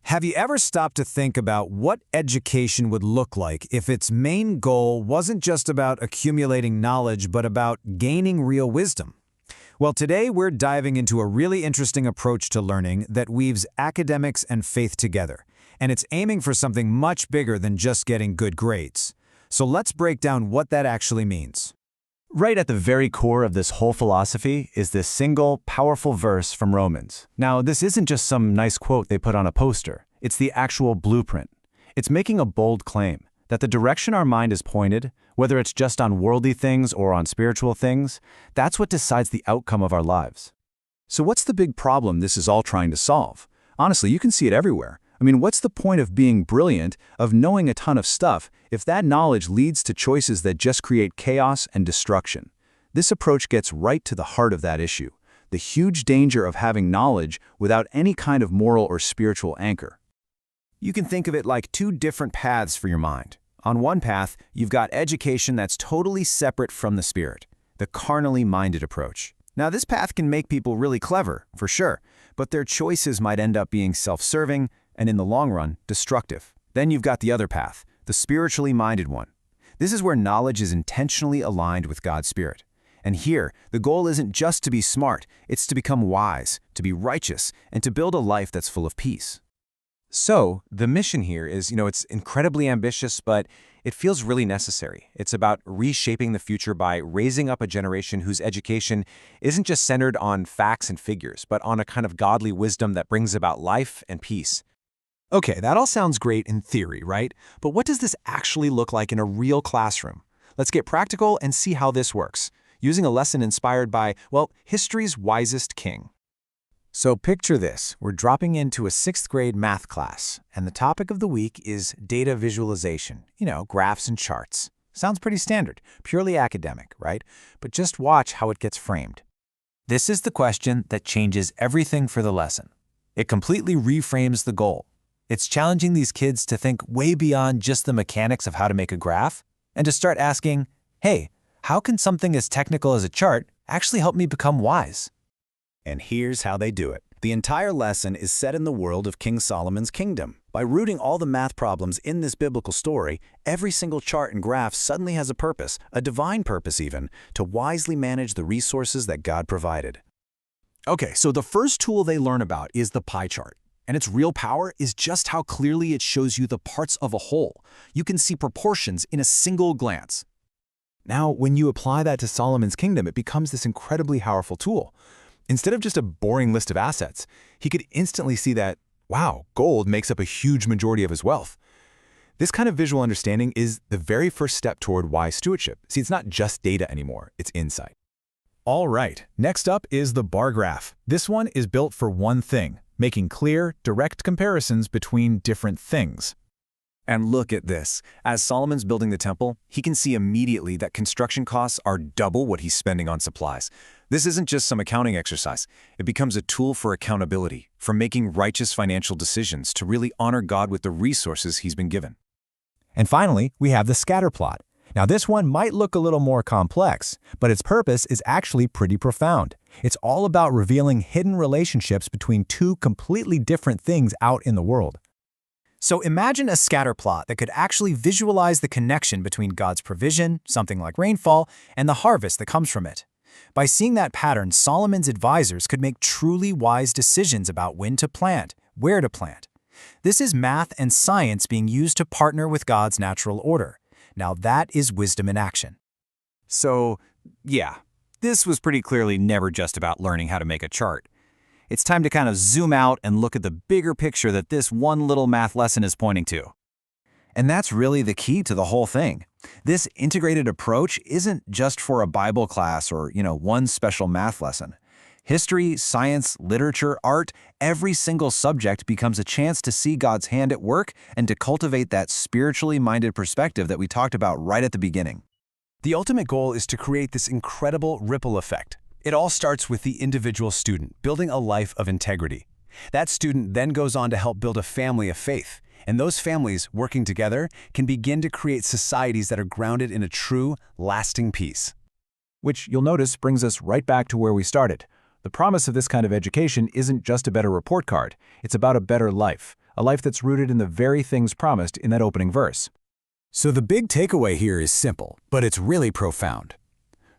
Have you ever stopped to think about what education would look like if its main goal wasn't just about accumulating knowledge, but about gaining real wisdom? Well, today we're diving into a really interesting approach to learning that weaves academics and faith together, and it's aiming for something much bigger than just getting good grades. So let's break down what that actually means. Right at the very core of this whole philosophy is this single, powerful verse from Romans. Now, this isn't just some nice quote they put on a poster. It's the actual blueprint. It's making a bold claim that the direction our mind is pointed, whether it's just on worldly things or on spiritual things, that's what decides the outcome of our lives. So what's the big problem this is all trying to solve? Honestly, you can see it everywhere. I mean, what's the point of being brilliant, of knowing a ton of stuff, if that knowledge leads to choices that just create chaos and destruction? This approach gets right to the heart of that issue, the huge danger of having knowledge without any kind of moral or spiritual anchor. You can think of it like two different paths for your mind. On one path, you've got education that's totally separate from the spirit, the carnally minded approach. Now, this path can make people really clever, for sure, but their choices might end up being self-serving and in the long run, destructive. Then you've got the other path, the spiritually minded one. This is where knowledge is intentionally aligned with God's Spirit. And here, the goal isn't just to be smart, it's to become wise, to be righteous, and to build a life that's full of peace. So, the mission here is, it's incredibly ambitious, but it feels really necessary. It's about reshaping the future by raising up a generation whose education isn't just centered on facts and figures, but on a kind of godly wisdom that brings about life and peace. Okay, that all sounds great in theory, right? But what does this actually look like in a real classroom? Let's get practical and see how this works, using a lesson inspired by, history's wisest king. So picture this. We're dropping into a 6th grade math class, and the topic of the week is data visualization, graphs and charts. Sounds pretty standard, purely academic, right? But just watch how it gets framed. This is the question that changes everything for the lesson. It completely reframes the goal. It's challenging these kids to think way beyond just the mechanics of how to make a graph, and to start asking, hey, how can something as technical as a chart actually help me become wise? And here's how they do it. The entire lesson is set in the world of King Solomon's kingdom. By rooting all the math problems in this biblical story, every single chart and graph suddenly has a purpose, a divine purpose even, to wisely manage the resources that God provided. Okay, so the first tool they learn about is the pie chart. And its real power is just how clearly it shows you the parts of a whole. You can see proportions in a single glance. Now, when you apply that to Solomon's kingdom, it becomes this incredibly powerful tool. Instead of just a boring list of assets, he could instantly see that, wow, gold makes up a huge majority of his wealth. This kind of visual understanding is the very first step toward wise stewardship. See, it's not just data anymore, it's insight. All right, next up is the bar graph. This one is built for one thing: making clear, direct comparisons between different things. And look at this. As Solomon's building the temple, he can see immediately that construction costs are double what he's spending on supplies. This isn't just some accounting exercise. It becomes a tool for accountability, for making righteous financial decisions to really honor God with the resources he's been given. And finally, we have the scatter plot. Now, this one might look a little more complex, but its purpose is actually pretty profound. It's all about revealing hidden relationships between two completely different things out in the world. So imagine a scatter plot that could actually visualize the connection between God's provision, something like rainfall, and the harvest that comes from it. By seeing that pattern, Solomon's advisors could make truly wise decisions about when to plant, where to plant. This is math and science being used to partner with God's natural order. Now that is wisdom in action. So, yeah, this was pretty clearly never just about learning how to make a chart. It's time to kind of zoom out and look at the bigger picture that this one little math lesson is pointing to. And that's really the key to the whole thing. This integrated approach isn't just for a Bible class or, one special math lesson. History, science, literature, art, every single subject becomes a chance to see God's hand at work and to cultivate that spiritually minded perspective that we talked about right at the beginning. The ultimate goal is to create this incredible ripple effect. It all starts with the individual student building a life of integrity. That student then goes on to help build a family of faith, and those families, working together, can begin to create societies that are grounded in a true, lasting peace. Which, you'll notice, brings us right back to where we started. The promise of this kind of education isn't just a better report card. It's about a better life, a life that's rooted in the very things promised in that opening verse. So the big takeaway here is simple, but it's really profound.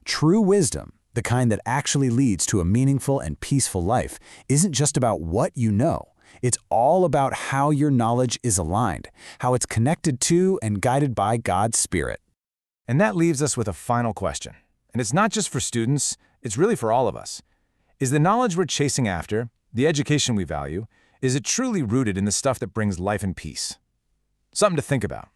True wisdom, the kind that actually leads to a meaningful and peaceful life, isn't just about what you know. It's all about how your knowledge is aligned, how it's connected to and guided by God's Spirit. And that leaves us with a final question. And it's not just for students, it's really for all of us. Is the knowledge we're chasing after, the education we value, is it truly rooted in the stuff that brings life and peace? Something to think about.